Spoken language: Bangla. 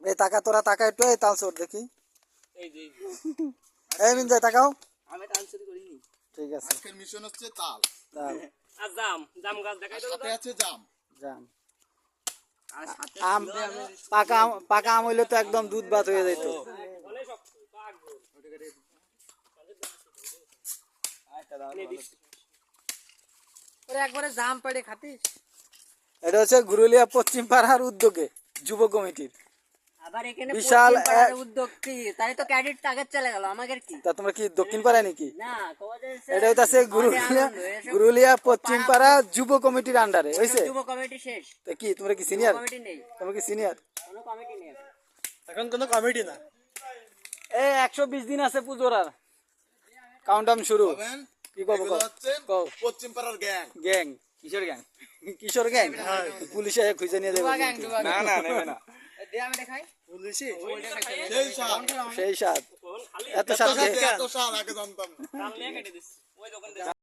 এই টাকা তোরা টাকা একটু এই তালসর দেখি এই যে এই মিন যায় টাকাও আমি ট্রান্সফার করিনি। ঠিক আছে আজকের মিশন হচ্ছে তাল তাল আর জাম গাছ দেখাই দাও সাথে আছে জাম জাম আর সাথে আম পাকা আম হইলে তো একদম দুধ ভাত হয়ে যেত অনেক শক্ত পাকবো ওরে একবারে জাম পেড়ে খাতিস এটা হচ্ছে গুরুলিয়া পশ্চিম পাড়ার উদ্যোগে যুব কমিটির আবার এখানে বিশাল পশ্চিম পাড়ার উদ্যোগ কি তাই তো ক্যাডেট আগে চলে গেল আমাদের কি তা তোমরা কি দক্ষিণ পাড়ায় নাকি না কওয়াজে এটা হইতাছে গুরুলিয়া পশ্চিম পাড়া যুব কমিটির আন্ডারে হইছে যুব কমিটি শেষ তা কি তোমরা কি সিনিয়র কমিটি নেই তোমরা কি সিনিয়র কোনো কমিটি নেই এখন কোনো কমিটি না এই 120 দিন আছে পূজোর আর কাউন্টডাউন শুরু হবেন কি করব এগুলো হচ্ছে কও পশ্চিম পাড়ার গ্যাং গ্যাং কিশোর গ্যাং কিশোর গ্যাং পুলিশে খুঁজে নিয়ে যাবে না না নেবে না দে আমি দেখাই পুলিশে সেই সাল সেই সাত খালি এত সাত এত সাল আগে জানতাম না। কাল নিয়ে কেটে দিস ওই দোকান